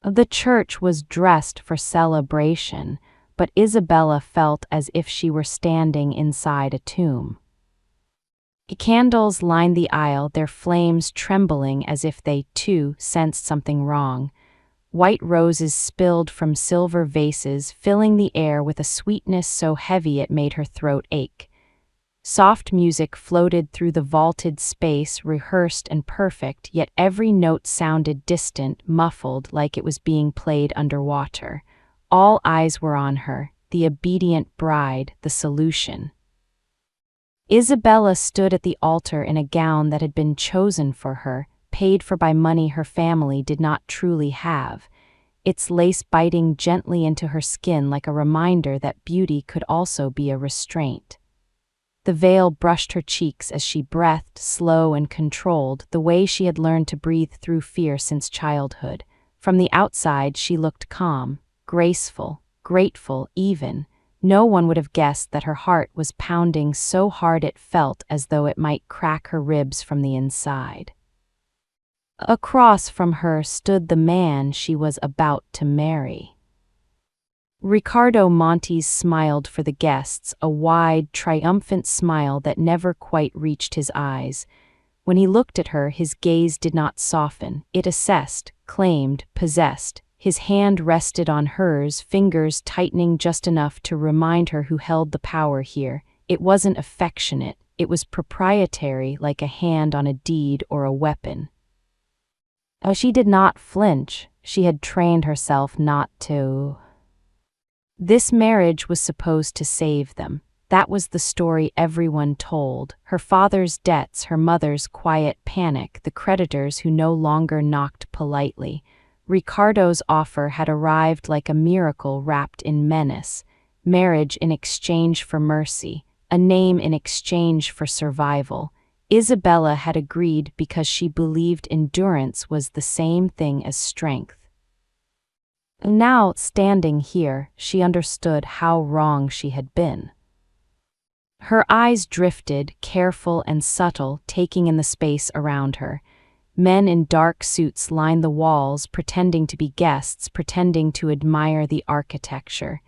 The church was dressed for celebration, but Isabella felt as if she were standing inside a tomb. Candles lined the aisle, their flames trembling as if they, too, sensed something wrong. White roses spilled from silver vases, filling the air with a sweetness so heavy it made her throat ache. Soft music floated through the vaulted space, rehearsed and perfect, yet every note sounded distant, muffled, like it was being played underwater. All eyes were on her, the obedient bride, the solution. Isabella stood at the altar in a gown that had been chosen for her, paid for by money her family did not truly have, its lace biting gently into her skin like a reminder that beauty could also be a restraint. The veil brushed her cheeks as she breathed, slow and controlled, the way she had learned to breathe through fear since childhood. From the outside she looked calm, graceful, grateful even. No one would have guessed that her heart was pounding so hard it felt as though it might crack her ribs from the inside. Across from her stood the man she was about to marry. Ricardo Montes smiled for the guests, a wide, triumphant smile that never quite reached his eyes. When he looked at her, his gaze did not soften. It assessed, claimed, possessed. His hand rested on hers, fingers tightening just enough to remind her who held the power here. It wasn't affectionate, it was proprietary, like a hand on a deed or a weapon. She did not flinch. She had trained herself not to. This marriage was supposed to save them. That was the story everyone told. Her father's debts, her mother's quiet panic, the creditors who no longer knocked politely. Ricardo's offer had arrived like a miracle wrapped in menace. Marriage in exchange for mercy, a name in exchange for survival. Isabella had agreed because she believed endurance was the same thing as strength. Now, standing here, she understood how wrong she had been. Her eyes drifted, careful and subtle, taking in the space around her. Men in dark suits lined the walls, pretending to be guests, pretending to admire the architecture.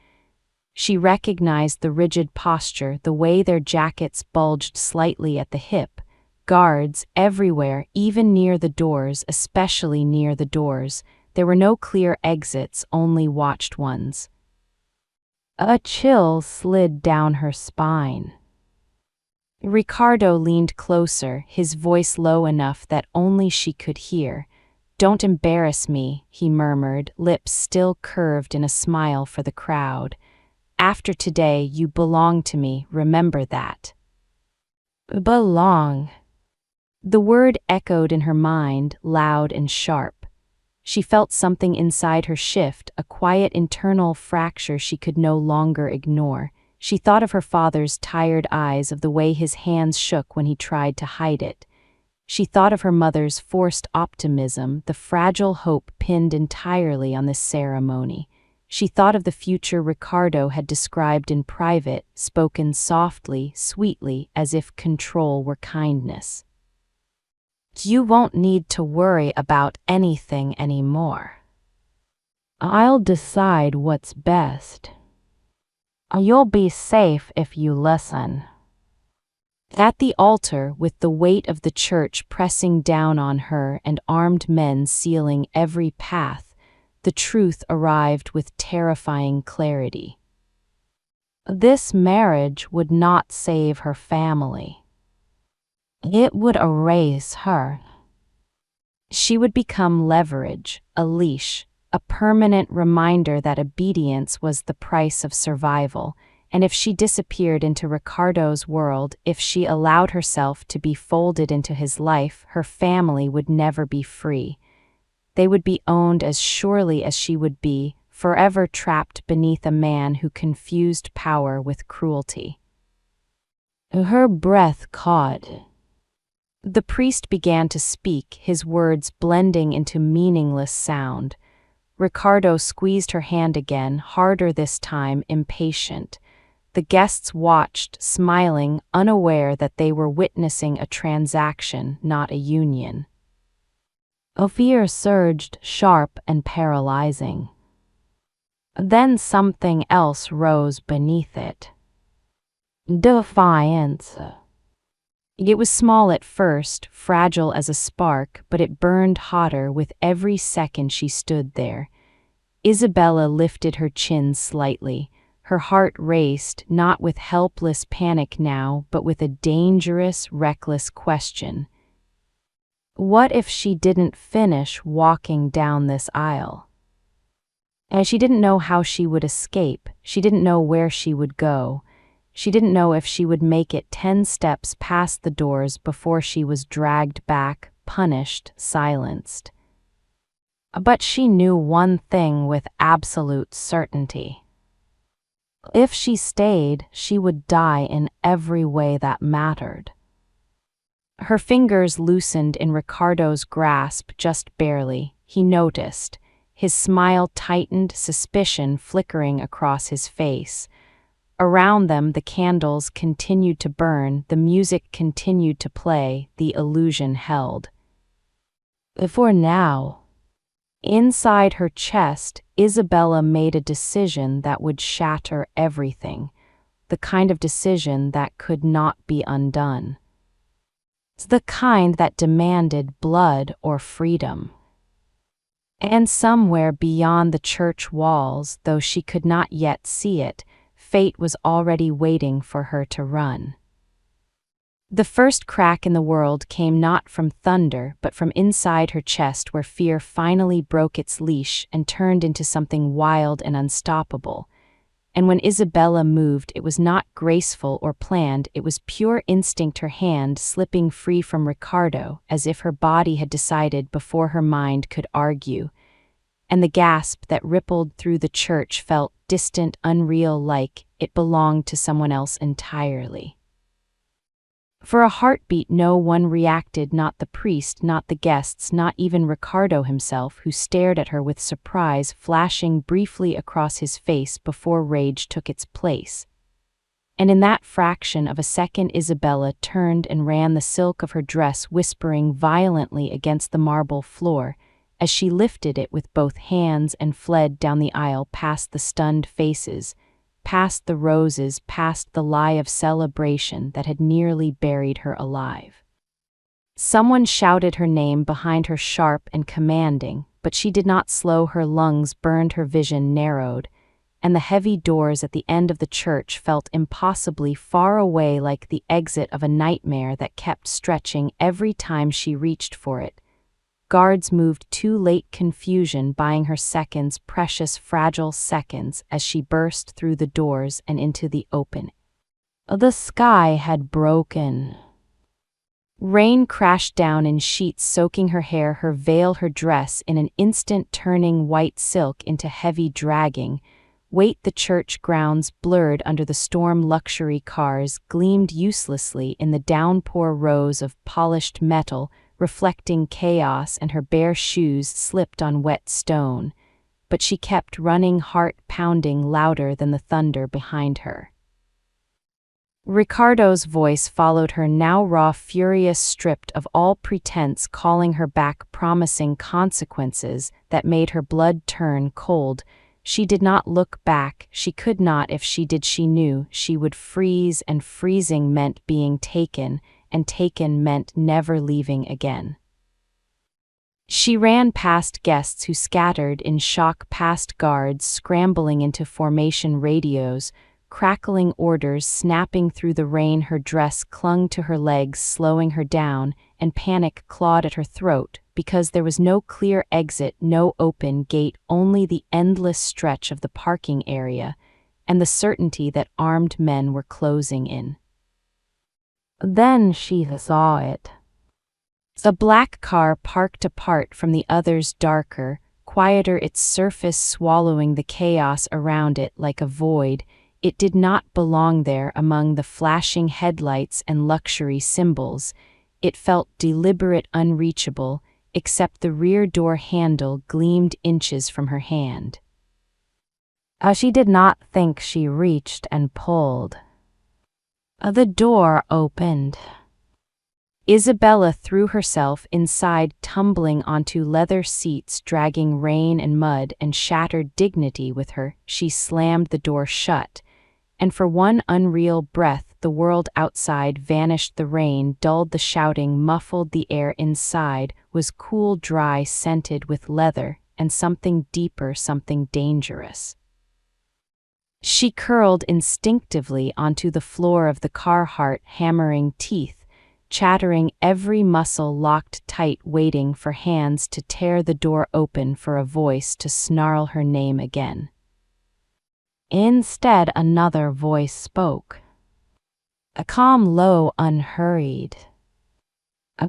She recognized the rigid posture, the way their jackets bulged slightly at the hip. Guards everywhere, even near the doors, especially near the doors. There were no clear exits, only watched ones. A chill slid down her spine. Ricardo leaned closer, his voice low enough that only she could hear. "Don't embarrass me," he murmured, lips still curved in a smile for the crowd. "After today, you belong to me, remember that." Belong. The word echoed in her mind, loud and sharp. She felt something inside her shift, a quiet internal fracture she could no longer ignore. She thought of her father's tired eyes, of the way his hands shook when he tried to hide it. She thought of her mother's forced optimism, the fragile hope pinned entirely on this ceremony. She thought of the future Ricardo had described in private, spoken softly, sweetly, as if control were kindness. "You won't need to worry about anything anymore. I'll decide what's best. You'll be safe if you listen." At the altar, with the weight of the church pressing down on her and armed men sealing every path, the truth arrived with terrifying clarity. This marriage would not save her family. It would erase her. She would become leverage, a leash, a permanent reminder that obedience was the price of survival, and if she disappeared into Ricardo's world, if she allowed herself to be folded into his life, her family would never be free. They would be owned as surely as she would be, forever trapped beneath a man who confused power with cruelty. Her breath caught. The priest began to speak, his words blending into meaningless sound. Ricardo squeezed her hand again, harder this time, impatient. The guests watched, smiling, unaware that they were witnessing a transaction, not a union. A fear surged, sharp and paralyzing. Then something else rose beneath it. Defiance. It was small at first, fragile as a spark, but it burned hotter with every second she stood there. Isabella lifted her chin slightly. Her heart raced, not with helpless panic now, but with a dangerous, reckless question. What if she didn't finish walking down this aisle? And she didn't know how she would escape. She didn't know where she would go. She didn't know if she would make it 10 steps past the doors before she was dragged back, punished, silenced. But she knew one thing with absolute certainty. If she stayed, she would die in every way that mattered. Her fingers loosened in Ricardo's grasp just barely. He noticed. His smile tightened, suspicion flickering across his face. Around them, the candles continued to burn, the music continued to play, the illusion held. For now. Inside her chest, Isabella made a decision that would shatter everything, the kind of decision that could not be undone. The kind that demanded blood or freedom. And somewhere beyond the church walls, though she could not yet see it, fate was already waiting for her to run. The first crack in the world came not from thunder, but from inside her chest, where fear finally broke its leash and turned into something wild and unstoppable. And when Isabella moved, it was not graceful or planned, it was pure instinct, her hand slipping free from Ricardo, as if her body had decided before her mind could argue. And the gasp that rippled through the church felt distant, unreal, like it belonged to someone else entirely. For a heartbeat, no one reacted, not the priest, not the guests, not even Ricardo himself, who stared at her with surprise flashing briefly across his face before rage took its place. And in that fraction of a second, Isabella turned and ran the silk of her dress whispering violently against the marble floor, as she lifted it with both hands and fled down the aisle past the stunned faces, past the roses, past the lie of celebration that had nearly buried her alive. Someone shouted her name behind her, sharp and commanding, but she did not slow. Her lungs burned, her vision narrowed, and the heavy doors at the end of the church felt impossibly far away, like the exit of a nightmare that kept stretching every time she reached for it. Guards moved too late, confusion buying her seconds, precious, fragile seconds, as she burst through the doors and into the open. The sky had broken. Rain crashed down in sheets, soaking her hair, her veil, her dress, in an instant turning white silk into heavy dragging weight. The church grounds, blurred under the storm, luxury cars gleamed uselessly in the downpour, rows of polished metal reflecting chaos, and her bare shoes slipped on wet stone, but she kept running, heart pounding louder than the thunder behind her. Ricardo's voice followed her, now raw, furious, stripped of all pretense, calling her back, promising consequences that made her blood turn cold. She did not look back. She could not. If she did, she knew she would freeze, and freezing meant being taken, and taken meant never leaving again. She ran past guests who scattered in shock, past guards scrambling into formation, radios crackling, orders snapping through the rain. Her dress clung to her legs, slowing her down, and panic clawed at her throat, because there was no clear exit, no open gate, only the endless stretch of the parking area, and the certainty that armed men were closing in. Then she saw it. A black car parked apart from the others, darker, quieter, its surface swallowing the chaos around it like a void. It did not belong there among the flashing headlights and luxury symbols. It felt deliberate, unreachable, except the rear door handle gleamed inches from her hand. She did not think. She reached and pulled. The door opened. Isabella threw herself inside, tumbling onto leather seats, dragging rain and mud and shattered dignity with her. She slammed the door shut, and for one unreal breath the world outside vanished. The rain dulled the shouting, muffled the air inside, was cool, dry, scented with leather and something deeper, something dangerous. She curled instinctively onto the floor of the car, heart hammering, teeth chattering, every muscle locked tight, waiting for hands to tear the door open, for a voice to snarl her name again. Instead, another voice spoke. A calm, low, unhurried.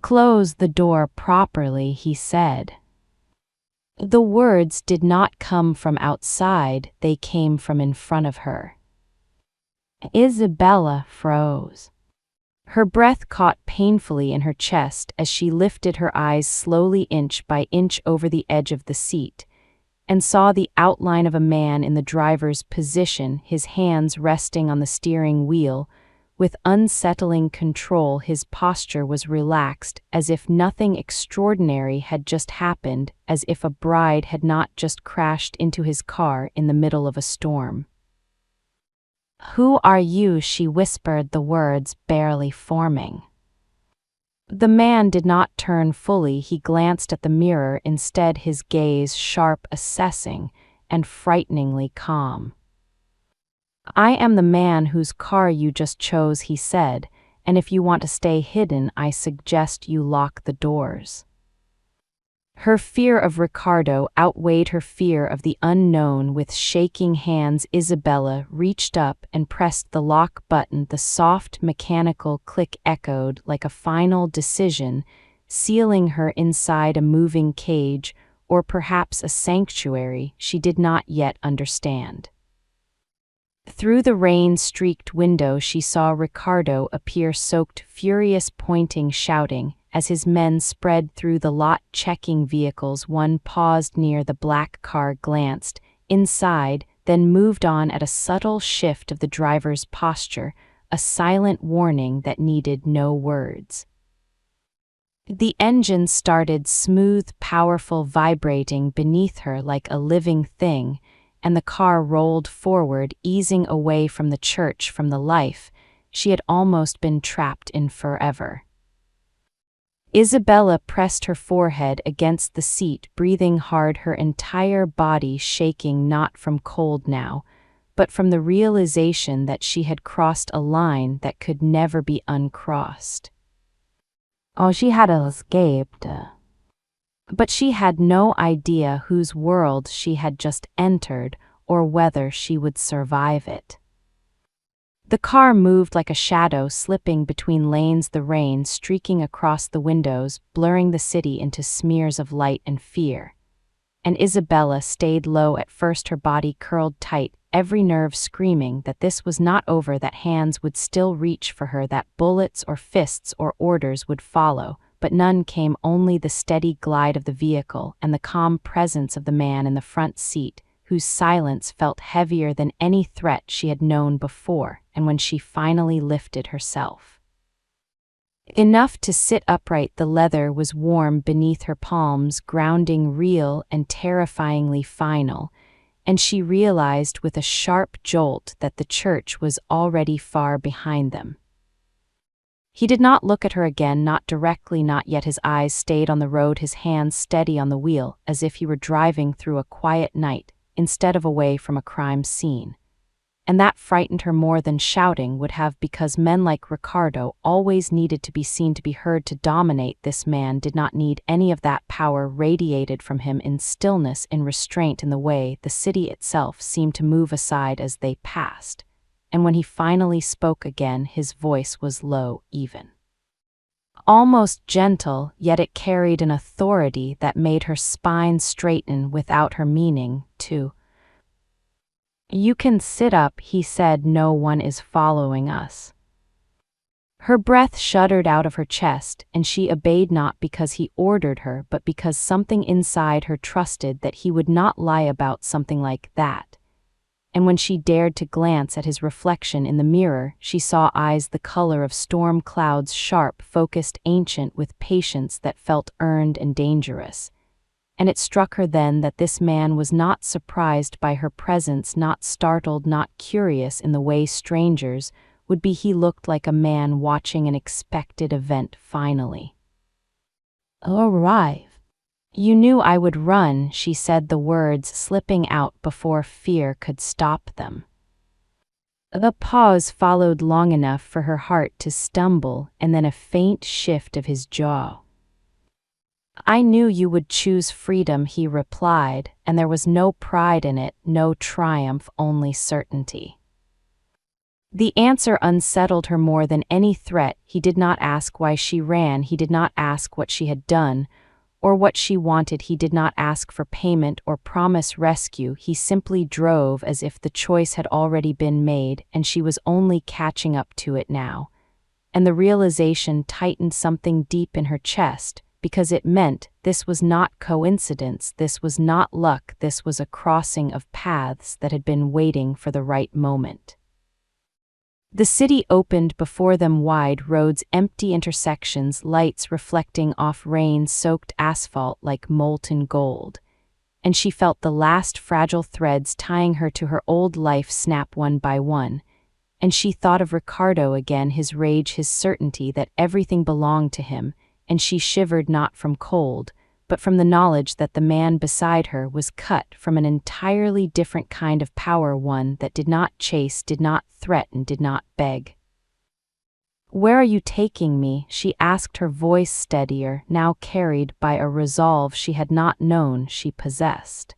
Close the door properly, he said. The words did not come from outside, they came from in front of her. Isabella froze. Her breath caught painfully in her chest as she lifted her eyes slowly, inch by inch, over the edge of the seat, and saw the outline of a man in the driver's position, his hands resting on the steering wheel. With unsettling control, his posture was relaxed, as if nothing extraordinary had just happened, as if a bride had not just crashed into his car in the middle of a storm. "Who are you?" she whispered, the words barely forming. The man did not turn fully. He glanced at the mirror, instead, his gaze sharp, assessing, and frighteningly calm. "I am the man whose car you just chose," he said, "and if you want to stay hidden, I suggest you lock the doors." Her fear of Ricardo outweighed her fear of the unknown. With shaking hands, Isabella reached up and pressed the lock button. The soft, mechanical click echoed like a final decision, sealing her inside a moving cage, or perhaps a sanctuary she did not yet understand. Through the rain-streaked window she saw Ricardo appear, soaked, furious, pointing, shouting, as his men spread through the lot, checking vehicles. One paused near the black car, glanced inside, then moved on at a subtle shift of the driver's posture, a silent warning that needed no words. The engine started, smooth, powerful, vibrating beneath her like a living thing, and the car rolled forward, easing away from the church, from the life she had almost been trapped in forever. Isabella pressed her forehead against the seat, breathing hard, her entire body shaking, not from cold now, but from the realization that she had crossed a line that could never be uncrossed. Oh, she had escaped. But she had no idea whose world she had just entered or whether she would survive it. The car moved like a shadow, slipping between lanes, the rain streaking across the windows, blurring the city into smears of light and fear. And Isabella stayed low at first, her body curled tight, every nerve screaming that this was not over, that hands would still reach for her, that bullets or fists or orders would follow, but none came, only the steady glide of the vehicle and the calm presence of the man in the front seat, whose silence felt heavier than any threat she had known before. And when she finally lifted herself enough to sit upright, the leather was warm beneath her palms, grounding, real and terrifyingly final, and she realized with a sharp jolt that the church was already far behind them. He did not look at her again, not directly, not yet. His eyes stayed on the road, his hands steady on the wheel, as if he were driving through a quiet night instead of away from a crime scene. And that frightened her more than shouting would have, because men like Ricardo always needed to be seen, to be heard, to dominate. This man did not need any of that. Power radiated from him in stillness, in restraint, in the way the city itself seemed to move aside as they passed. And when he finally spoke again, his voice was low, even, almost gentle, yet it carried an authority that made her spine straighten without her meaning to. "You can sit up," he said. "No one is following us." Her breath shuddered out of her chest, and she obeyed, not because he ordered her, but because something inside her trusted that he would not lie about something like that. and when she dared to glance at his reflection in the mirror, she saw eyes the color of storm clouds, sharp, focused, ancient, with patience that felt earned and dangerous. And it struck her then that this man was not surprised by her presence, not startled, not curious in the way strangers would be. He looked like a man watching an expected event finally arrive. "You knew I would run," she said, the words slipping out before fear could stop them. The pause followed long enough for her heart to stumble, and then a faint shift of his jaw. "I knew you would choose freedom," he replied, and there was no pride in it, no triumph, only certainty. The answer unsettled her more than any threat. He did not ask why she ran, he did not ask what she had done, or what she wanted. He did not ask for payment or promise rescue. He simply drove as if the choice had already been made, and she was only catching up to it now. And the realization tightened something deep in her chest, because it meant this was not coincidence, this was not luck, this was a crossing of paths that had been waiting for the right moment. The city opened before them, wide roads, empty intersections, lights reflecting off rain-soaked asphalt like molten gold. And she felt the last fragile threads tying her to her old life snap one by one. And she thought of Ricardo again, his rage, his certainty that everything belonged to him, and she shivered not from cold, but from the knowledge that the man beside her was cut from an entirely different kind of power, one that did not chase, did not threaten, did not beg. "Where are you taking me?" she asked, her voice steadier, now carried by a resolve she had not known she possessed.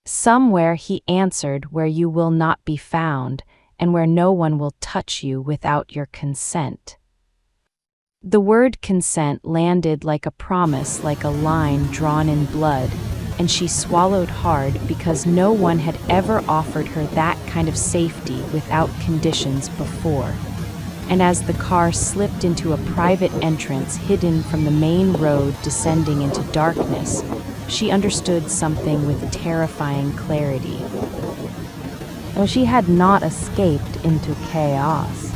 "Somewhere," he answered, "where you will not be found, and where no one will touch you without your consent." The word consent landed like a promise, like a line drawn in blood, and she swallowed hard because no one had ever offered her that kind of safety without conditions before. And as the car slipped into a private entrance hidden from the main road descending into darkness, she understood something with terrifying clarity. Though she had not escaped into chaos.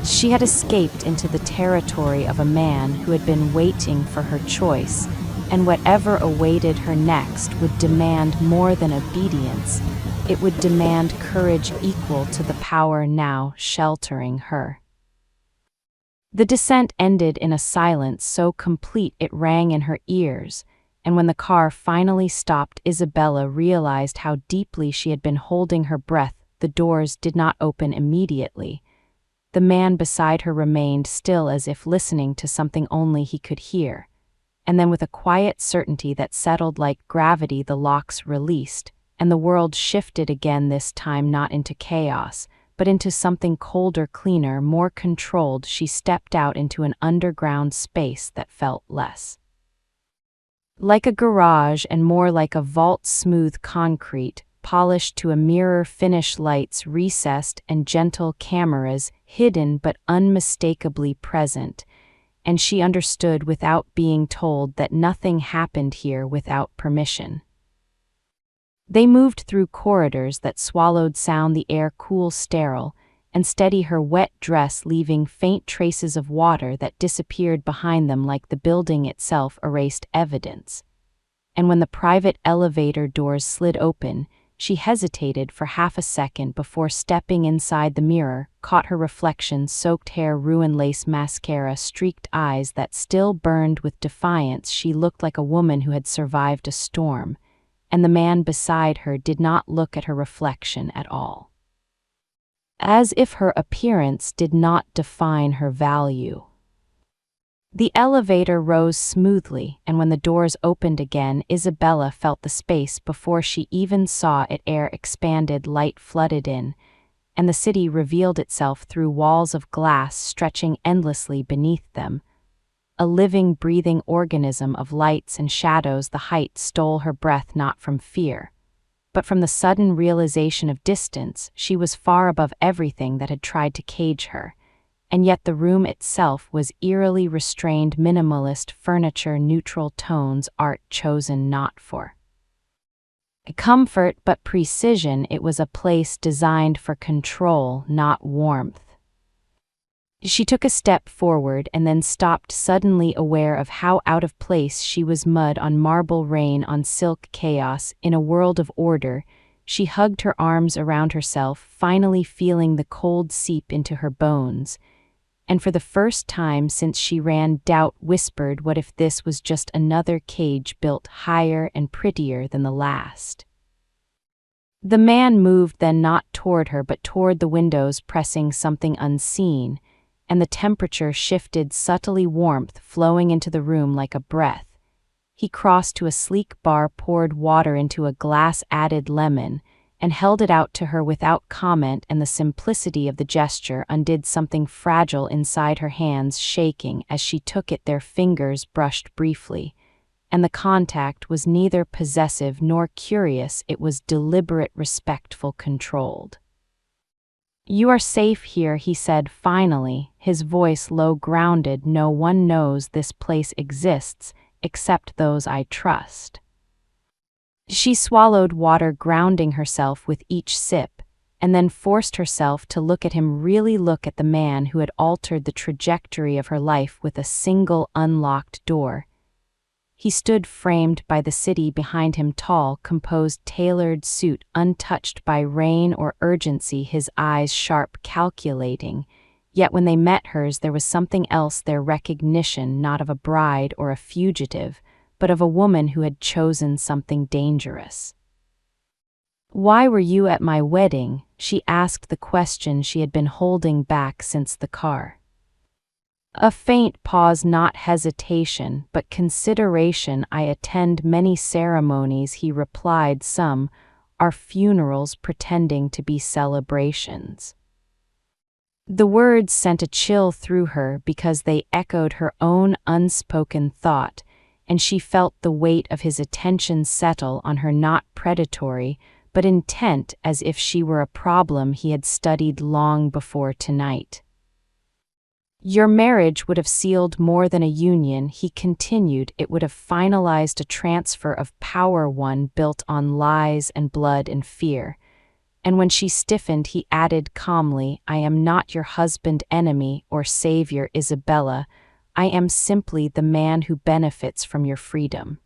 She had escaped into the territory of a man who had been waiting for her choice, and whatever awaited her next would demand more than obedience. It would demand courage equal to the power now sheltering her. The descent ended in a silence so complete it rang in her ears, and when the car finally stopped, Isabella realized how deeply she had been holding her breath. The doors did not open immediately. The man beside her remained still, as if listening to something only he could hear. And then, with a quiet certainty that settled like gravity, the locks released, and the world shifted again, this time not into chaos, but into something colder, cleaner, more controlled. She stepped out into an underground space that felt less like a garage and more like a vault, smooth concrete, polished to a mirror finish, lights recessed, and gentle cameras hidden but unmistakably present. And she understood without being told that nothing happened here without permission. They moved through corridors that swallowed sound, the air cool, sterile, and steady, her wet dress leaving faint traces of water that disappeared behind them like the building itself erased evidence. And when the private elevator doors slid open, she hesitated for half a second before stepping inside. The mirror caught her reflection, soaked hair, ruined lace, mascara, streaked eyes that still burned with defiance. She looked like a woman who had survived a storm, and the man beside her did not look at her reflection at all. As if her appearance did not define her value. The elevator rose smoothly, and when the doors opened again, Isabella felt the space before she even saw it. Air expanded, light flooded in, and the city revealed itself through walls of glass stretching endlessly beneath them. A living, breathing organism of lights and shadows. The height stole her breath, not from fear, but from the sudden realization of distance. She was far above everything that had tried to cage her. And yet the room itself was eerily restrained, minimalist furniture, neutral tones, art chosen not for Comfort but precision, it was a place designed for control, not warmth. She took a step forward and then stopped, suddenly aware of how out of place she was. Mud on marble, rain on silk, chaos in a world of order. She hugged her arms around herself, finally feeling the cold seep into her bones. And for the first time since she ran, doubt whispered, what if this was just another cage built higher and prettier than the last? The man moved, then not toward her but toward the windows, pressing something unseen, and the temperature shifted subtly, warmth flowing into the room like a breath. He crossed to a sleek bar, poured water into a glass, added lemon, and held it out to her without comment, and the simplicity of the gesture undid something fragile inside her, hands shaking as she took it. Their fingers brushed briefly, and the contact was neither possessive nor curious, it was deliberate, respectful, controlled. "You are safe here," he said finally, his voice low, grounded. "No one knows this place exists, except those I trust." She swallowed water, grounding herself with each sip, and then forced herself to look at him, really look at the man who had altered the trajectory of her life with a single unlocked door. He stood framed by the city behind him, tall, composed, tailored suit, untouched by rain or urgency, his eyes sharp, calculating. Yet when they met hers, there was something else, their recognition, not of a bride or a fugitive, but of a woman who had chosen something dangerous. "Why were you at my wedding?" she asked, the question she had been holding back since the car. A faint pause, not hesitation, but consideration. "I attend many ceremonies," he replied. "Some are funerals pretending to be celebrations." The words sent a chill through her because they echoed her own unspoken thought, and she felt the weight of his attention settle on her, not predatory, but intent, as if she were a problem he had studied long before tonight. "Your marriage would have sealed more than a union," he continued. "It would have finalized a transfer of power, one built on lies and blood and fear." And when she stiffened, he added calmly, "I am not your husband, enemy, or savior, Isabella. I am simply the man who benefits from your freedom."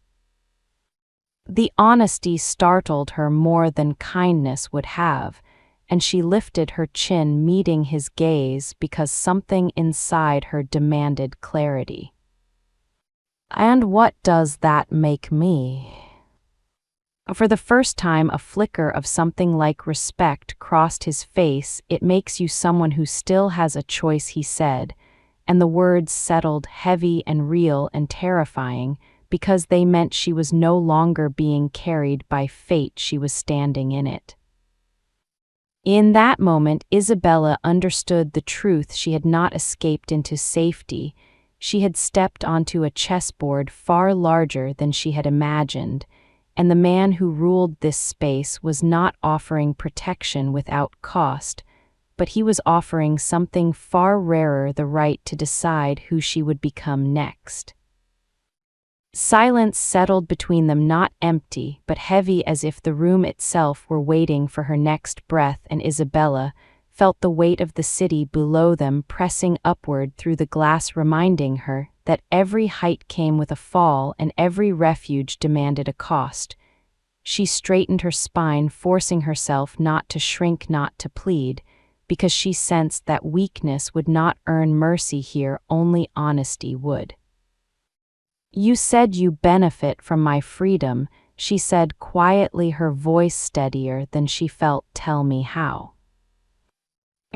The honesty startled her more than kindness would have, and she lifted her chin, meeting his gaze, because something inside her demanded clarity. "And what does that make me?" For the first time, a flicker of something like respect crossed his face. "It makes you someone who still has a choice," he said, and the words settled, heavy and real and terrifying, because they meant she was no longer being carried by fate, she was standing in it. In that moment, Isabella understood the truth. She had not escaped into safety. She had stepped onto a chessboard far larger than she had imagined, and the man who ruled this space was not offering protection without cost, but he was offering something far rarer, the right to decide who she would become next. Silence settled between them, not empty, but heavy, as if the room itself were waiting for her next breath, and Isabella felt the weight of the city below them pressing upward through the glass, reminding her that every height came with a fall and every refuge demanded a cost. She straightened her spine, forcing herself not to shrink, not to plead, because she sensed that weakness would not earn mercy here, only honesty would. "You said you benefit from my freedom," she said quietly, her voice steadier than she felt. "Tell me how."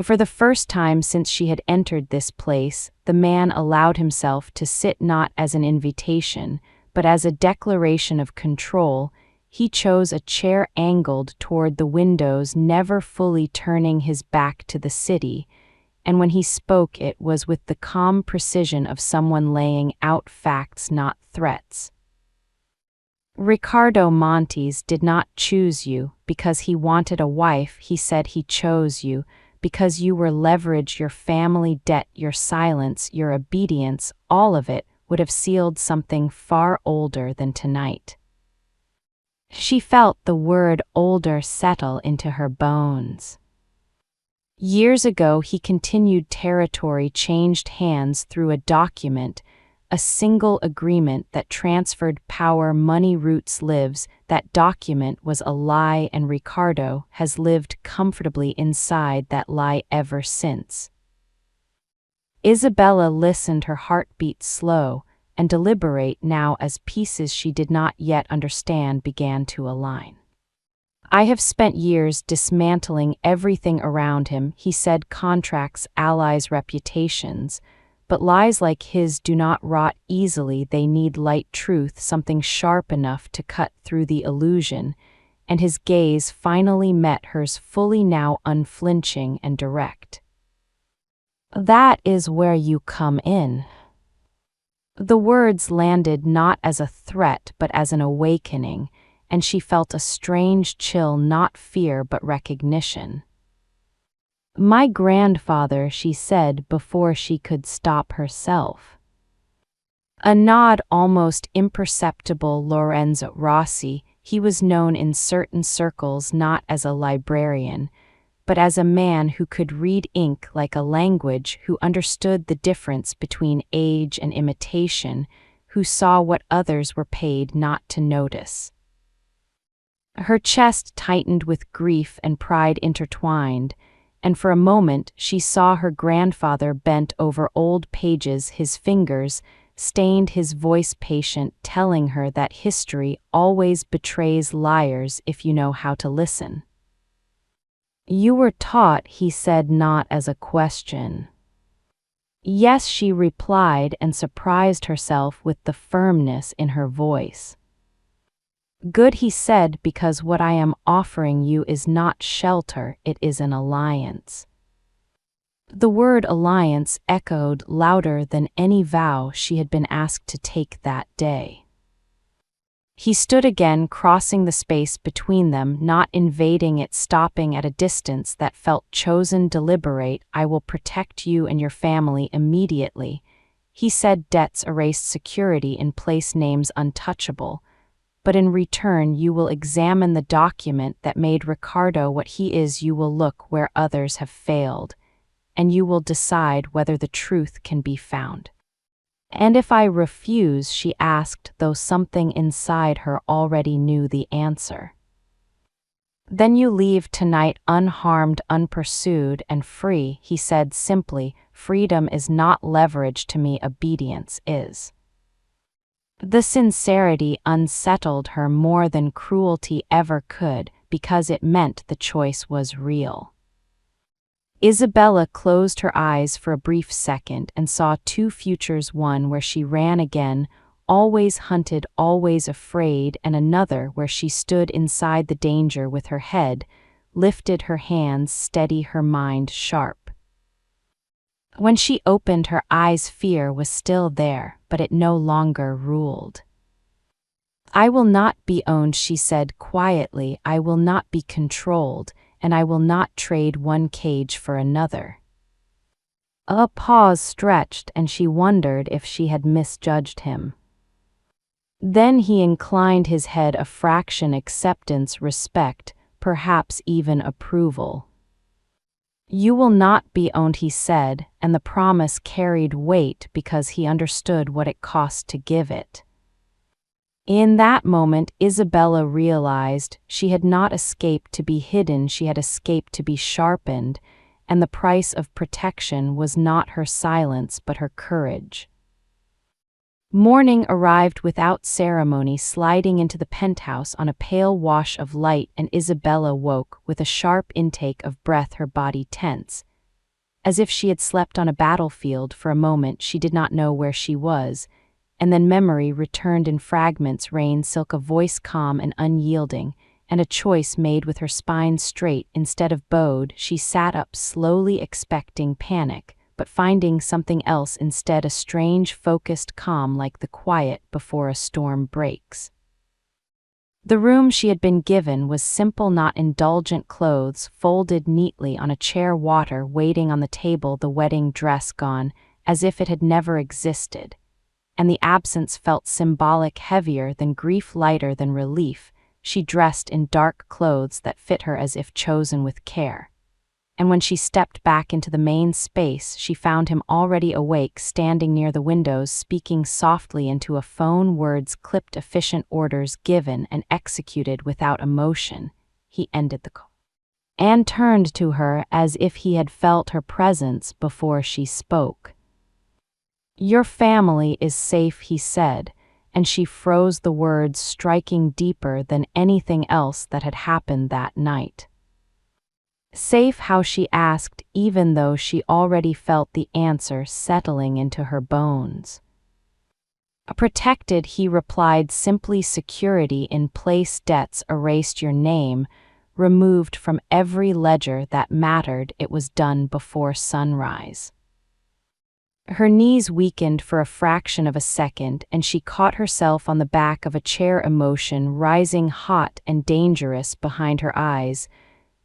For the first time since she had entered this place, the man allowed himself to sit, not as an invitation, but as a declaration of control. He chose a chair angled toward the windows, never fully turning his back to the city, and when he spoke it was with the calm precision of someone laying out facts, not threats. "Ricardo Montes did not choose you because he wanted a wife," he said. "He chose you because you were leverage, your family debt, your silence, your obedience, all of it would have sealed something far older than tonight." She felt the word older settle into her bones. Years ago, he continued territory changed hands through a document, a single agreement that transferred power. Money roots lives. That document was a lie, and Ricardo has lived comfortably inside that lie ever since. Isabella listened, her heartbeat slow and deliberate now as pieces she did not yet understand began to align. I have spent years dismantling everything around him, he said, contracts, allies, reputations. But lies like his do not rot easily, they need light truth, something sharp enough to cut through the illusion, and his gaze finally met hers fully, now unflinching and direct. That is where you come in. The words landed not as a threat but as an awakening, and she felt a strange chill, not fear but recognition. My grandfather, she said before she could stop herself. A nod, almost imperceptible. Lorenzo Rossi, he was known in certain circles not as a librarian, but as a man who could read ink like a language, who understood the difference between age and imitation, who saw what others were paid not to notice. Her chest tightened with grief and pride intertwined, and for a moment she saw her grandfather bent over old pages, his fingers stained, his voice patient, telling her that history always betrays liars if you know how to listen. You were taught, he said, not as a question. Yes, she replied, and surprised herself with the firmness in her voice. Good, he said, because what I am offering you is not shelter, it is an alliance. The word alliance echoed louder than any vow she had been asked to take that day. He stood again, crossing the space between them, not invading it, stopping at a distance that felt chosen, deliberate. I will protect you and your family immediately, he said, debts erased, security in place, names untouchable. But in return you will examine the document that made Ricardo what he is. You will look where others have failed, and you will decide whether the truth can be found. And if I refuse, she asked, though something inside her already knew the answer. Then you leave tonight unharmed, unpursued, and free, he said simply. Freedom is not leverage to me, obedience is. The sincerity unsettled her more than cruelty ever could, because it meant the choice was real. Isabella closed her eyes for a brief second and saw two futures, one where she ran again, always hunted, always afraid, and another where she stood inside the danger with her head lifted, her hands steady, her mind sharp. When she opened her eyes, fear was still there, but it no longer ruled. I will not be owned, she said quietly. I will not be controlled, and I will not trade one cage for another. A pause stretched, and she wondered if she had misjudged him. Then he inclined his head a fraction, acceptance, respect, perhaps even approval. You will not be owned, he said, and the promise carried weight because he understood what it cost to give it. In that moment, Isabella realized she had not escaped to be hidden, she had escaped to be sharpened, and the price of protection was not her silence but her courage. Morning arrived without ceremony, sliding into the penthouse on a pale wash of light, and Isabella woke with a sharp intake of breath, her body tense. As if she had slept on a battlefield for a moment, she did not know where she was, and then memory returned in fragments. Rain, silk, a voice calm and unyielding, and a choice made with her spine straight instead of bowed. She sat up slowly, expecting panic, but finding something else instead, a strange, focused calm like the quiet before a storm breaks. The room she had been given was simple, not indulgent. Clothes folded neatly on a chair, water waiting on the table, the wedding dress gone, as if it had never existed. And the absence felt symbolic, heavier than grief, lighter than relief, she dressed in dark clothes that fit her as if chosen with care. And when she stepped back into the main space, she found him already awake, standing near the windows, speaking softly into a phone, words clipped, efficient orders given and executed without emotion. He ended the call and turned to her as if he had felt her presence before she spoke. "Your family is safe," he said, and she froze, the words striking deeper than anything else that had happened that night. Safe how, she asked, even though she already felt the answer settling into her bones. Protected, he replied simply. Security in place. Debts erased. Your name removed from every ledger that mattered. It was done before sunrise. Her knees weakened for a fraction of a second, and she caught herself on the back of a chair, emotion rising hot and dangerous behind her eyes.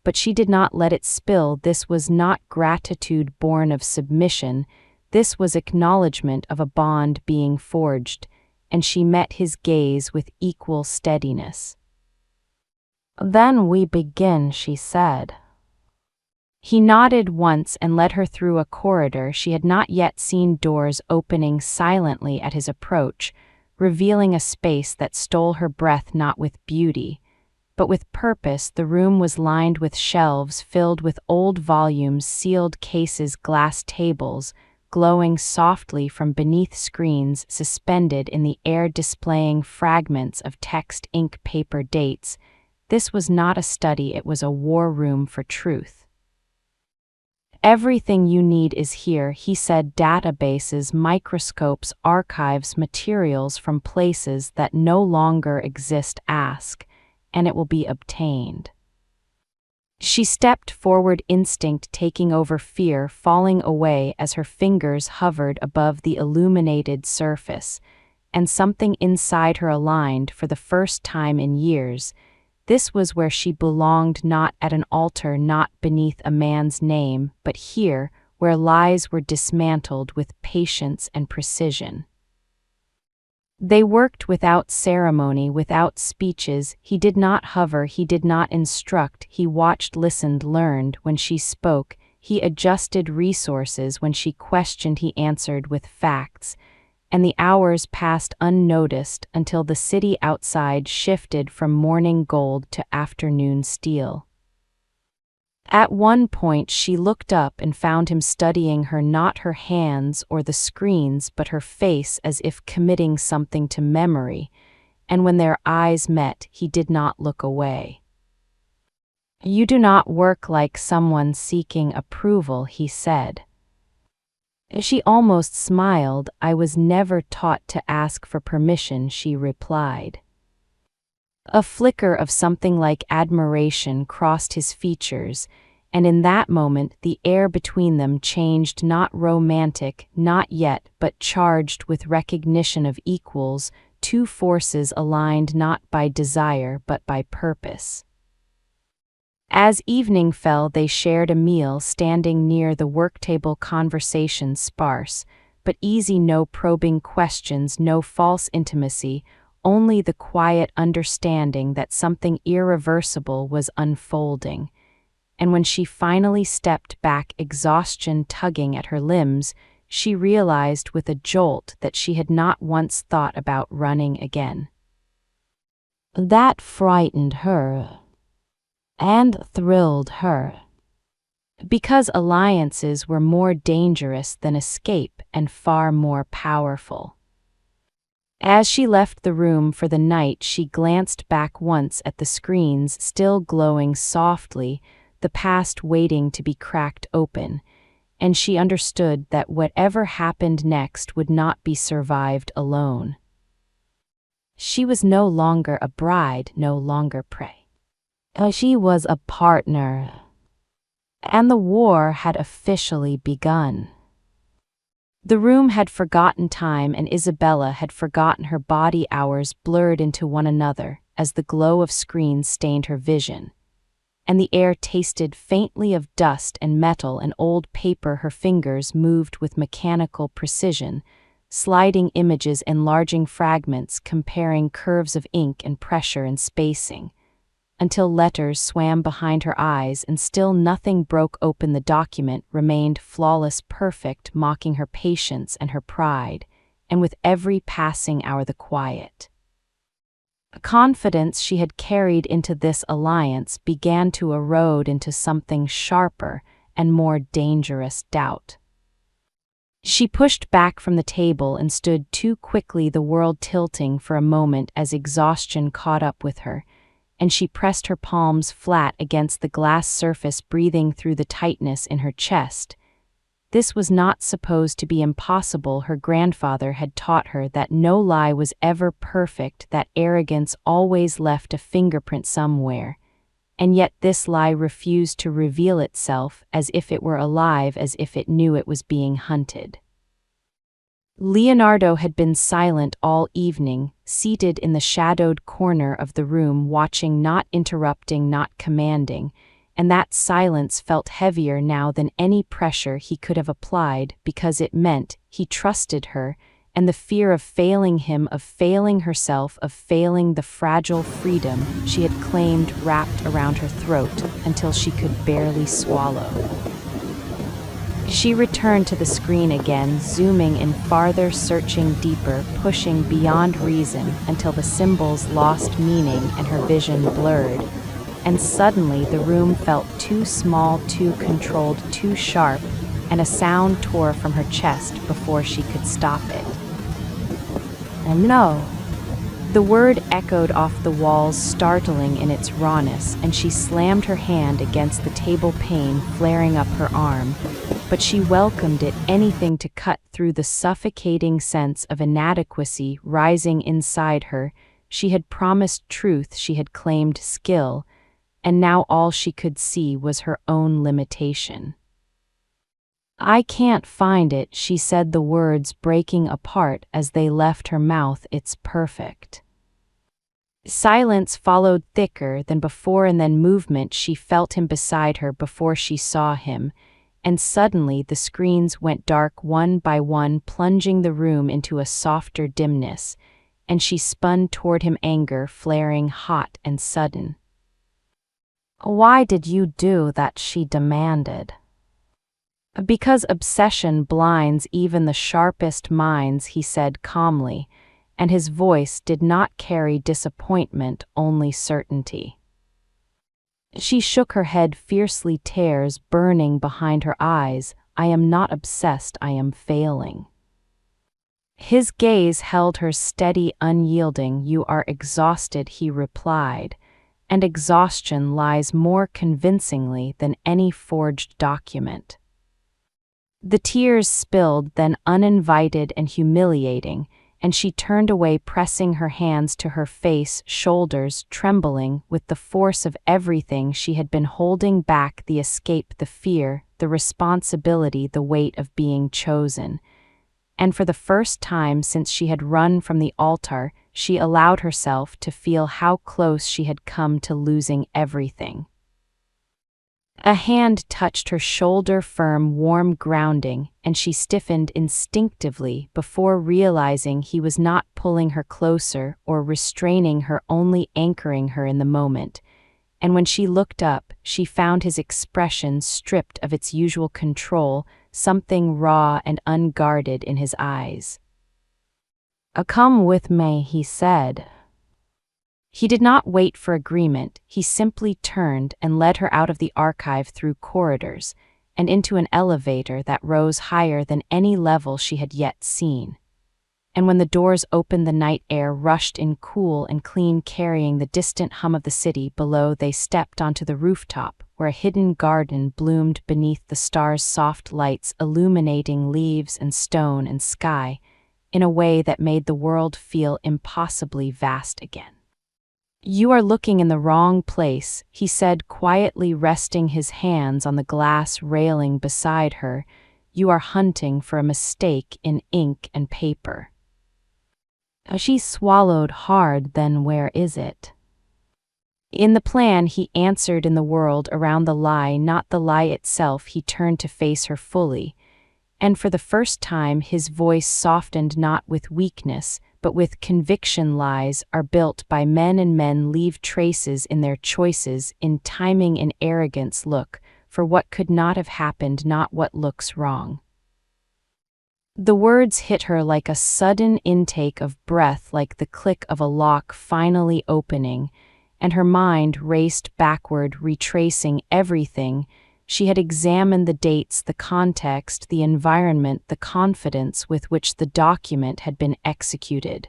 But she did not let it spill. This was not gratitude born of submission. This was acknowledgement of a bond being forged, and she met his gaze with equal steadiness. "Then we begin," she said. He nodded once and led her through a corridor she had not yet seen, doors opening silently at his approach, revealing a space that stole her breath, not with beauty, but with purpose. The room was lined with shelves filled with old volumes, sealed cases, glass tables, glowing softly from beneath, screens suspended in the air displaying fragments of text, ink, paper, dates. This was not a study, it was a war room for truth. "Everything you need is here," he said. "Databases, microscopes, archives, materials from places that no longer exist. Ask, and it will be obtained." She stepped forward, instinct taking over, fear falling away as her fingers hovered above the illuminated surface, and something inside her aligned for the first time in years. This was where she belonged, not at an altar, not beneath a man's name, but here, where lies were dismantled with patience and precision. They worked without ceremony, without speeches. He did not hover, he did not instruct, he watched, listened, learned. When she spoke, he adjusted resources. When she questioned, he answered with facts. And the hours passed unnoticed until the city outside shifted from morning gold to afternoon steel. At one point she looked up and found him studying her, not her hands or the screens, but her face, as if committing something to memory, and when their eyes met, he did not look away. "You do not work like someone seeking approval," he said. She almost smiled. "I was never taught to ask for permission," she replied. A flicker of something like admiration crossed his features, and in that moment the air between them changed, not romantic, not yet, but charged with recognition of equals, two forces aligned not by desire but by purpose. As evening fell, they shared a meal, standing near the worktable, conversation sparse, but easy, no probing questions, no false intimacy, only the quiet understanding that something irreversible was unfolding. And when she finally stepped back, exhaustion tugging at her limbs, she realized with a jolt that she had not once thought about running again. That frightened her and thrilled her, because alliances were more dangerous than escape and far more powerful. As she left the room for the night, she glanced back once at the screens still glowing softly, the past waiting to be cracked open, and she understood that whatever happened next would not be survived alone. She was no longer a bride, no longer prey. She was a partner, and the war had officially begun. The room had forgotten time, and Isabella had forgotten her body. Hours blurred into one another as the glow of screens stained her vision, and the air tasted faintly of dust and metal and old paper. Her fingers moved with mechanical precision, sliding images, enlarging fragments, comparing curves of ink and pressure and spacing, until letters swam behind her eyes and still nothing broke open. The document remained flawless, perfect, mocking her patience and her pride, and with every passing hour the quiet confidence she had carried into this alliance began to erode into something sharper and more dangerous: doubt. She pushed back from the table and stood too quickly, the world tilting for a moment as exhaustion caught up with her, and she pressed her palms flat against the glass surface, breathing through the tightness in her chest. This was not supposed to be impossible. Her grandfather had taught her that no lie was ever perfect, that arrogance always left a fingerprint somewhere. And yet this lie refused to reveal itself, as if it were alive, as if it knew it was being hunted. Leonardo had been silent all evening, seated in the shadowed corner of the room, watching, not interrupting, not commanding, and that silence felt heavier now than any pressure he could have applied, because it meant he trusted her, and the fear of failing him, of failing herself, of failing the fragile freedom she had claimed wrapped around her throat until she could barely swallow. She returned to the screen again, zooming in farther, searching deeper, pushing beyond reason until the symbols lost meaning and her vision blurred. And suddenly the room felt too small, too controlled, too sharp, and a sound tore from her chest before she could stop it. And no. The word echoed off the walls, startling in its rawness, and she slammed her hand against the table, pain flaring up her arm. But she welcomed it, anything to cut through the suffocating sense of inadequacy rising inside her. She had promised truth, she had claimed skill, and now all she could see was her own limitation. "I can't find it," she said, the words breaking apart as they left her mouth. "It's perfect." Silence followed, thicker than before, and then movement. She felt him beside her before she saw him, and suddenly the screens went dark one by one, plunging the room into a softer dimness, and she spun toward him, anger flaring hot and sudden. "Why did you do that?" she demanded. "Because obsession blinds even the sharpest minds," he said calmly, and his voice did not carry disappointment, only certainty. She shook her head fiercely, tears burning behind her eyes. "I am not obsessed, I am failing." His gaze held her steady, unyielding. "You are exhausted," he replied, and exhaustion lies more convincingly than any forged document. The tears spilled, then uninvited and humiliating, and she turned away, pressing her hands to her face, shoulders trembling with the force of everything she had been holding back: the escape, the fear, the responsibility, the weight of being chosen. And for the first time since she had run from the altar, she allowed herself to feel how close she had come to losing everything. A hand touched her shoulder, firm, warm, grounding, and she stiffened instinctively before realizing he was not pulling her closer or restraining her, only anchoring her in the moment. And when she looked up, she found his expression stripped of its usual control, something raw and unguarded in his eyes. "Come with me," he said. He did not wait for agreement. He simply turned and led her out of the archive, through corridors, and into an elevator that rose higher than any level she had yet seen. And when the doors opened, the night air rushed in, cool and clean, carrying the distant hum of the city below. They stepped onto the rooftop, where a hidden garden bloomed beneath the stars' soft lights, illuminating leaves and stone and sky in a way that made the world feel impossibly vast again. "You are looking in the wrong place," he said quietly, resting his hands on the glass railing beside her. "You are hunting for a mistake in ink and paper." She swallowed hard. "Then where is it?" "In the plan," he answered, "in the world around the lie, not the lie itself." He turned to face her fully. And for the first time his voice softened not with weakness, but with conviction. Lies are built by men, and men leave traces in their choices, in timing, in arrogance. Look for what could not have happened, not what looks wrong. The words hit her like a sudden intake of breath, like the click of a lock finally opening, and her mind raced backward, retracing everything. She had examined the dates, the context, the environment, the confidence with which the document had been executed.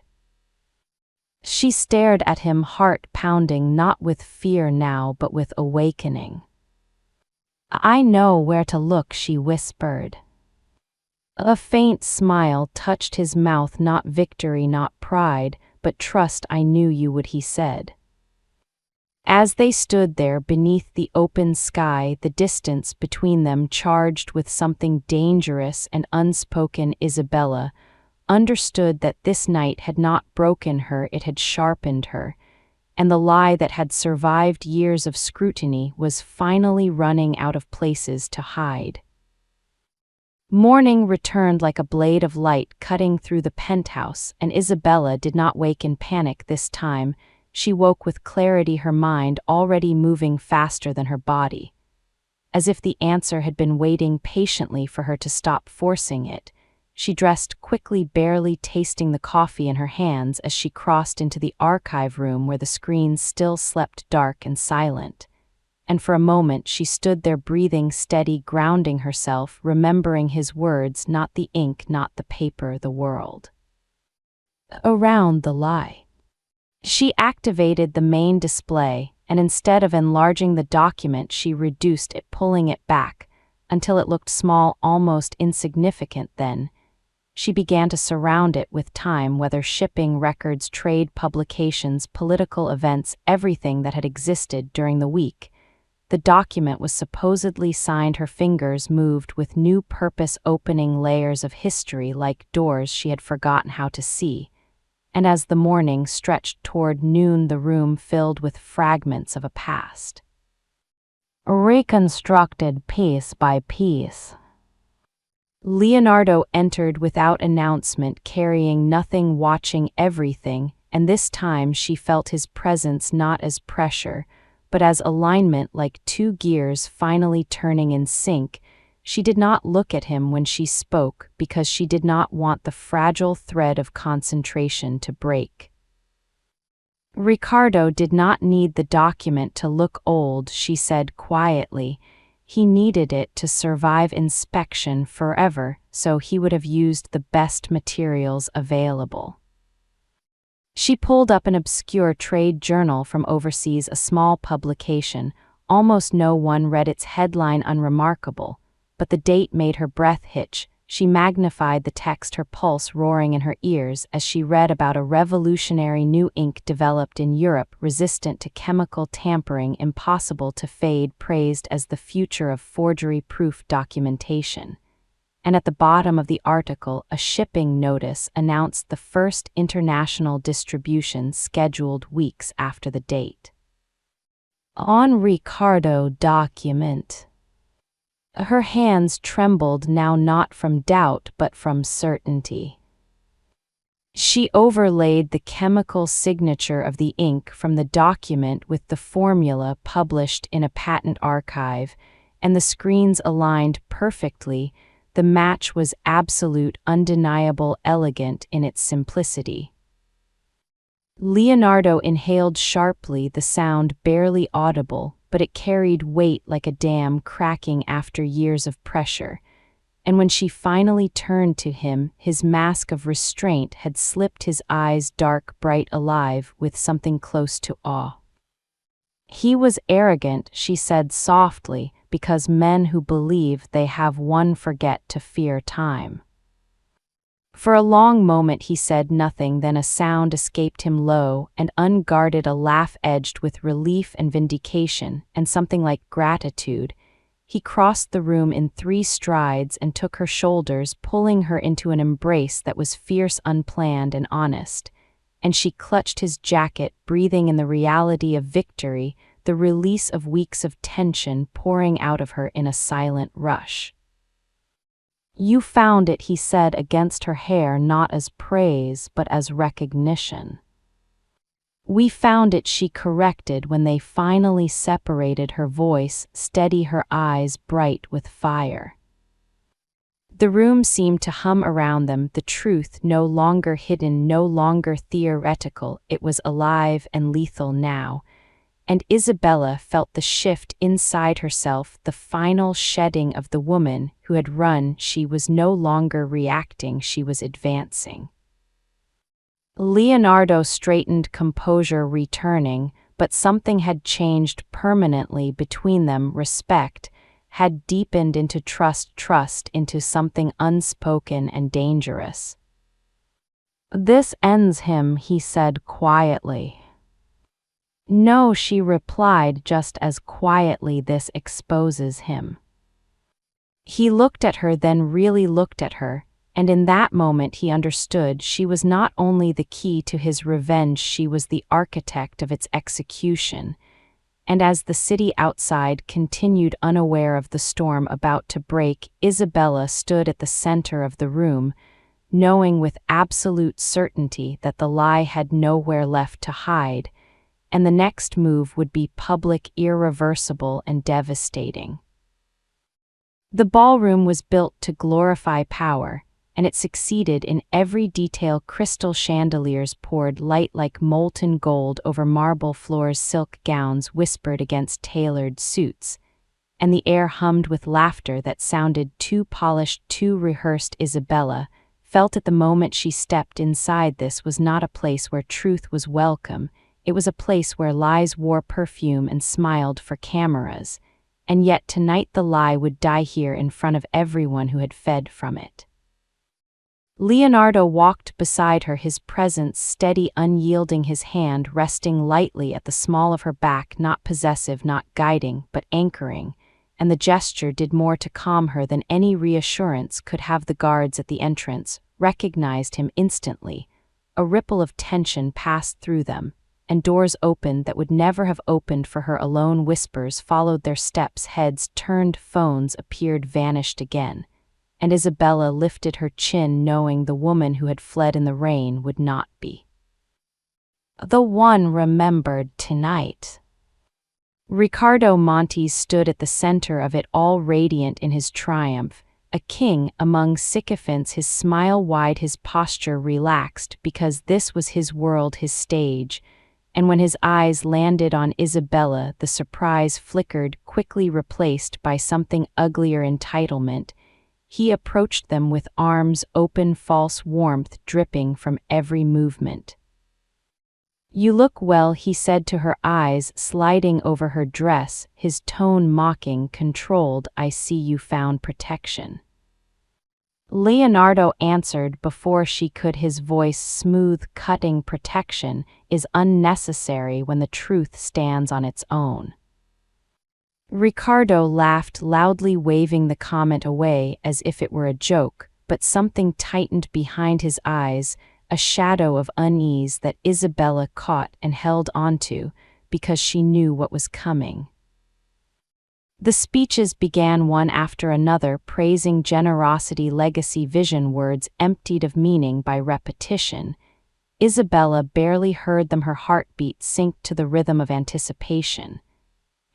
She stared at him, heart pounding, not with fear now, but with awakening. "I know where to look," she whispered. A faint smile touched his mouth, not victory, not pride, but trust. "I knew you would," he said. As they stood there beneath the open sky, the distance between them charged with something dangerous and unspoken, Isabella understood that this night had not broken her, it had sharpened her, and the lie that had survived years of scrutiny was finally running out of places to hide. Morning returned like a blade of light cutting through the penthouse, and Isabella did not wake in panic this time. She woke with clarity, her mind already moving faster than her body. As if the answer had been waiting patiently for her to stop forcing it, she dressed quickly, barely tasting the coffee in her hands as she crossed into the archive room where the screens still slept dark and silent. And for a moment she stood there, breathing steady, grounding herself, remembering his words, not the ink, not the paper, the world around the lie. She activated the main display, and instead of enlarging the document, she reduced it, pulling it back, until it looked small, almost insignificant. Then she began to surround it with time, whether shipping, records, trade, publications, political events, everything that had existed during the week. The document was supposedly signed. Her fingers moved with new purpose, opening layers of history like doors she had forgotten how to see. And as the morning stretched toward noon, the room filled with fragments of a past, reconstructed piece by piece. Leonardo entered without announcement, carrying nothing, watching everything, and this time she felt his presence not as pressure, but as alignment, like two gears finally turning in sync. She did not look at him when she spoke, because she did not want the fragile thread of concentration to break. Ricardo did not need the document to look old, she said quietly. He needed it to survive inspection forever, so he would have used the best materials available. She pulled up an obscure trade journal from overseas, a small publication. Almost no one read its headline, unremarkable, but the date made her breath hitch. She magnified the text, her pulse roaring in her ears as she read about a revolutionary new ink developed in Europe, resistant to chemical tampering, impossible to fade, praised as the future of forgery-proof documentation. And at the bottom of the article, a shipping notice announced the first international distribution scheduled weeks after the date. On Ricardo document. Her hands trembled now, not from doubt but from certainty. She overlaid the chemical signature of the ink from the document with the formula published in a patent archive, and the screens aligned perfectly. The match was absolute, undeniable, elegant in its simplicity. Leonardo inhaled sharply, the sound barely audible, but it carried weight like a dam cracking after years of pressure. And when she finally turned to him, his mask of restraint had slipped, his eyes dark, bright, alive with something close to awe. He was arrogant, she said softly, because men who believe they have won forget to fear time. For a long moment he said nothing, then a sound escaped him, low and unguarded, a laugh edged with relief and vindication, and something like gratitude. He crossed the room in 3 strides and took her shoulders, pulling her into an embrace that was fierce, unplanned, and honest. And she clutched his jacket, breathing in the reality of victory, the release of weeks of tension pouring out of her in a silent rush. "You found it," he said against her hair, not as praise, but as recognition. "We found it," she corrected when they finally separated, her voice steady, her eyes bright with fire. The room seemed to hum around them, the truth no longer hidden, no longer theoretical, it was alive and lethal now. And Isabella felt the shift inside herself, the final shedding of the woman who had run. She was no longer reacting, she was advancing. Leonardo straightened, composure returning, but something had changed permanently between them. Respect had deepened into trust, trust into something unspoken and dangerous. "This ends him," he said quietly. "No," she replied just as quietly, "this exposes him." He looked at her, then really looked at her, and in that moment he understood she was not only the key to his revenge, she was the architect of its execution. And as the city outside continued unaware of the storm about to break, Isabella stood at the center of the room, knowing with absolute certainty that the lie had nowhere left to hide, and the next move would be public, irreversible, and devastating. The ballroom was built to glorify power, and it succeeded in every detail. Crystal chandeliers poured light like molten gold over marble floors, silk gowns whispered against tailored suits, and the air hummed with laughter that sounded too polished, too rehearsed. Isabella felt at the moment she stepped inside, this was not a place where truth was welcome. It was a place where lies wore perfume and smiled for cameras, and yet tonight the lie would die here in front of everyone who had fed from it. Leonardo walked beside her, his presence steady, unyielding, his hand resting lightly at the small of her back, not possessive, not guiding, but anchoring, and the gesture did more to calm her than any reassurance could have. The guards at the entrance recognized him instantly. A ripple of tension passed through them, and doors opened that would never have opened for her alone. Whispers followed their steps, heads turned, phones appeared, vanished again, and Isabella lifted her chin, knowing the woman who had fled in the rain would not be the one remembered tonight. Ricardo Montes stood at the center of it all, radiant in his triumph, a king among sycophants, his smile wide, his posture relaxed, because this was his world, his stage. And when his eyes landed on Isabella, the surprise flickered, quickly replaced by something uglier, entitlement. He approached them with arms open, false warmth dripping from every movement. "You look well," he said to her, eyes sliding over her dress, his tone mocking, controlled. "I see you found protection." Leonardo answered before she could, his voice smooth, cutting. "Protection is unnecessary when the truth stands on its own." Ricardo laughed loudly, waving the comment away as if it were a joke, but something tightened behind his eyes, a shadow of unease that Isabella caught and held onto, because she knew what was coming. The speeches began one after another, praising generosity, legacy, vision, words emptied of meaning by repetition. Isabella barely heard them, her heartbeat synced to the rhythm of anticipation.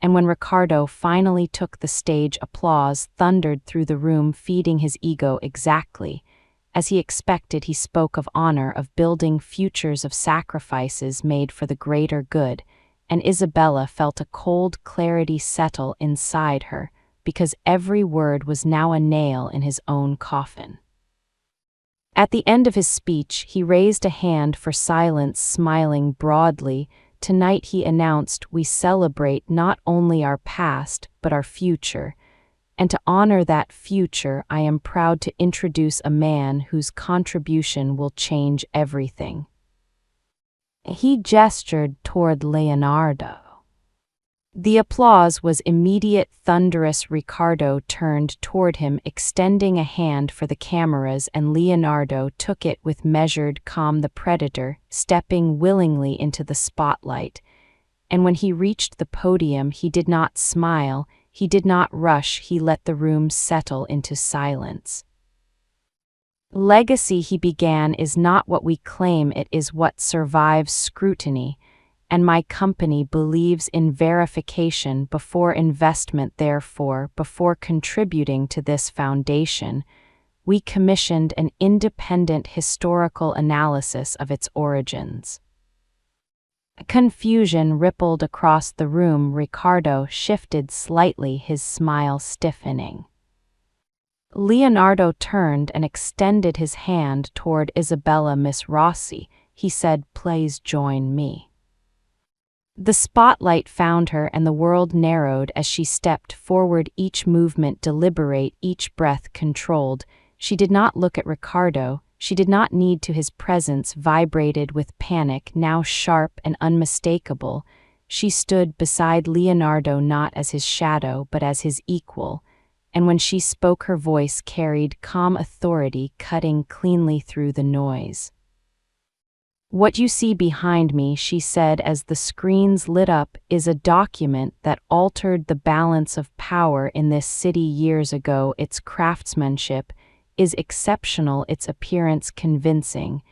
And when Ricardo finally took the stage, applause thundered through the room, feeding his ego. Exactly as he expected, he spoke of honor, of building futures, of sacrifices made for the greater good, and Isabella felt a cold clarity settle inside her, because every word was now a nail in his own coffin. At the end of his speech, he raised a hand for silence, smiling broadly. "Tonight," he announced, "we celebrate not only our past, but our future. And to honor that future, I am proud to introduce a man whose contribution will change everything." He gestured toward Leonardo. The applause was immediate, thunderous. Ricardo turned toward him, extending a hand for the cameras, and Leonardo took it with measured calm, the predator stepping willingly into the spotlight. And when he reached the podium, he did not smile, he did not rush, he let the room settle into silence. Legacy, he began, is not what we claim, it is what survives scrutiny, and my company believes in verification before investment. Therefore, before contributing to this foundation, we commissioned an independent historical analysis of its origins. Confusion rippled across the room. Ricardo shifted slightly, his smile stiffening. Leonardo turned and extended his hand toward Isabella. Miss Rossi, he said, please join me. The spotlight found her and the world narrowed as she stepped forward, each movement deliberate, each breath controlled. She did not look at Ricardo, she did not need to. His presence vibrated with panic, now sharp and unmistakable. She stood beside Leonardo not as his shadow but as his equal, and when she spoke her voice carried calm authority, cutting cleanly through the noise. What you see behind me, she said as the screens lit up, is a document that altered the balance of power in this city years ago. Its craftsmanship is exceptional, its appearance convincing,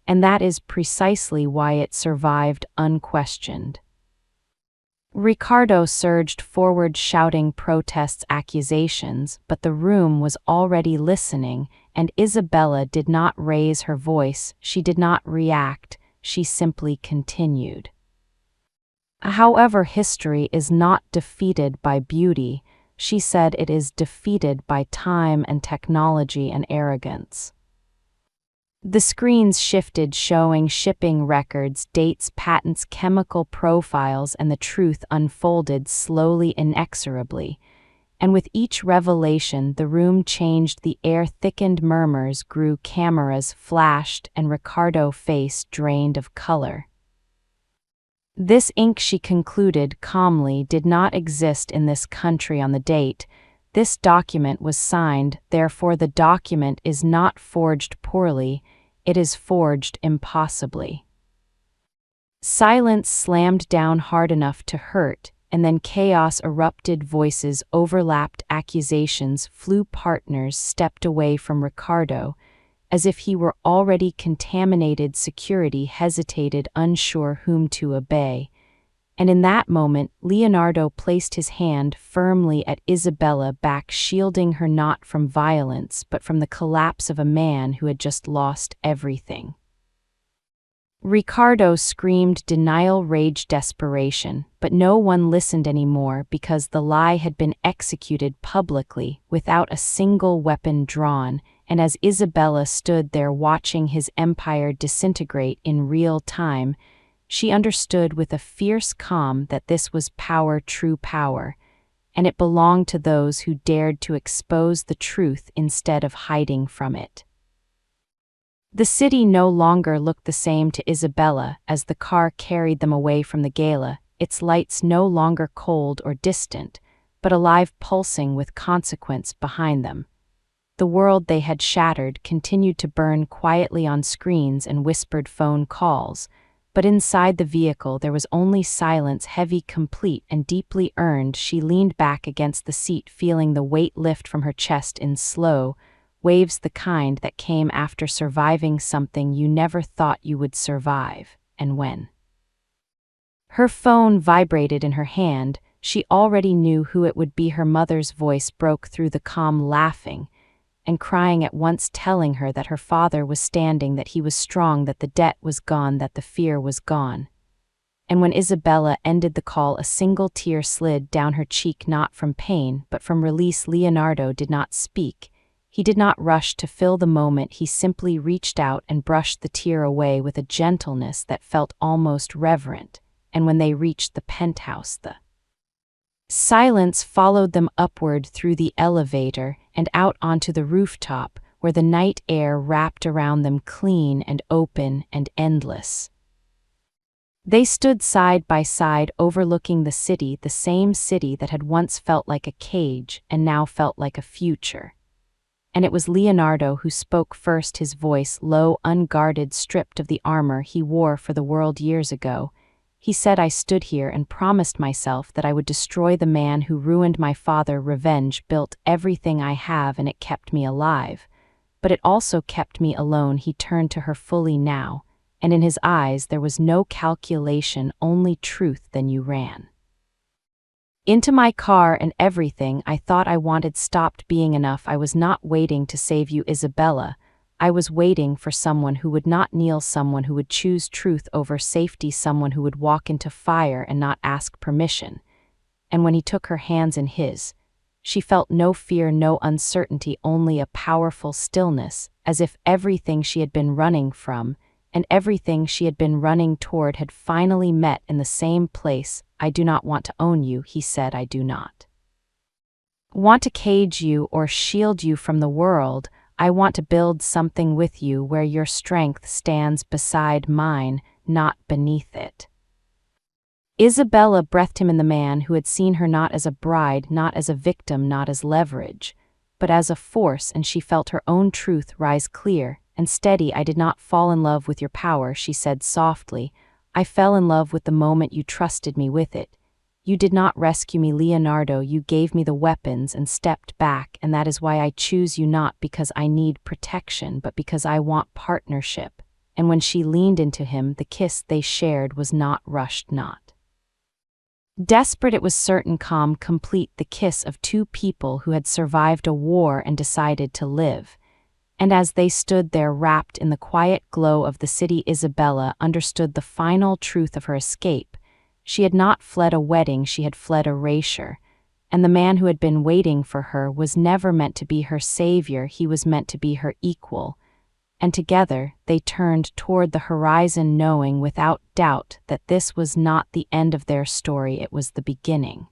and that is precisely why it survived unquestioned. Ricardo surged forward, shouting protests, accusations, but the room was already listening, and Isabella did not raise her voice, she did not react, she simply continued. However, history is not defeated by beauty, she said, it is defeated by time and technology and arrogance. The screens shifted, showing shipping records, dates, patents, chemical profiles, and the truth unfolded slowly, inexorably. And with each revelation, the room changed, the air thickened, murmurs grew, cameras flashed, and Ricardo's face drained of color. This ink, she concluded calmly, did not exist in this country on the date. This document was signed, therefore the document is not forged poorly, it is forged impossibly. Silence slammed down hard enough to hurt, and then chaos erupted. Voices overlapped, accusations flew. Partners stepped away from Ricardo, as if he were already contaminated. Security hesitated, unsure whom to obey. And in that moment, Leonardo placed his hand firmly at Isabella's back, shielding her not from violence, but from the collapse of a man who had just lost everything. Ricardo screamed denial, rage, desperation, but no one listened anymore because the lie had been executed publicly, without a single weapon drawn, and as Isabella stood there watching his empire disintegrate in real time, she understood with a fierce calm that this was power, true power, and it belonged to those who dared to expose the truth instead of hiding from it. The city no longer looked the same to Isabella as the car carried them away from the gala, its lights no longer cold or distant, but alive, pulsing with consequence behind them. The world they had shattered continued to burn quietly on screens and whispered phone calls, but inside the vehicle there was only silence, heavy, complete, and deeply earned. She leaned back against the seat, feeling the weight lift from her chest in slow waves, the kind that came after surviving something you never thought you would survive. And when her phone vibrated in her hand, she already knew who it would be. Her mother's voice broke through the calm, laughing and crying at once, telling her that her father was standing, that he was strong, that the debt was gone, that the fear was gone. And when Isabella ended the call, a single tear slid down her cheek, not from pain, but from release. Leonardo did not speak. He did not rush to fill the moment, he simply reached out and brushed the tear away with a gentleness that felt almost reverent. And when they reached the penthouse, the silence followed them upward through the elevator and out onto the rooftop, where the night air wrapped around them, clean and open and endless. They stood side by side, overlooking the city, the same city that had once felt like a cage and now felt like a future. And it was Leonardo who spoke first, his voice low, unguarded, stripped of the armor he wore for the world years ago. He said, I stood here and promised myself that I would destroy the man who ruined my father. Revenge built everything I have and it kept me alive. but it also kept me alone. He turned to her fully now, and in his eyes there was no calculation, only truth. Then you ran into my car and everything I thought I wanted stopped being enough. I was not waiting to save you, Isabella. I was waiting for someone who would not kneel, someone who would choose truth over safety, someone who would walk into fire and not ask permission. And when he took her hands in his, she felt no fear, no uncertainty, only a powerful stillness, as if everything she had been running from and everything she had been running toward had finally met in the same place. I do not want to own you, he said. I do not want to cage you or shield you from the world. I want to build something with you where your strength stands beside mine, not beneath it. Isabella breathed him in, the man who had seen her not as a bride, not as a victim, not as leverage, but as a force, and she felt her own truth rise clear and steady. I did not fall in love with your power, she said softly. I fell in love with the moment you trusted me with it. You did not rescue me, Leonardo. You gave me the weapons and stepped back, and that is why I choose you, not because I need protection, but because I want partnership. And when she leaned into him, the kiss they shared was not rushed, not desperate. It was certain, calm, complete, the kiss of two people who had survived a war and decided to live. And as they stood there wrapped in the quiet glow of the city, Isabella understood the final truth of her escape. She had not fled a wedding, she had fled erasure. And the man who had been waiting for her was never meant to be her savior, he was meant to be her equal. And together they turned toward the horizon, knowing without doubt that this was not the end of their story, it was the beginning.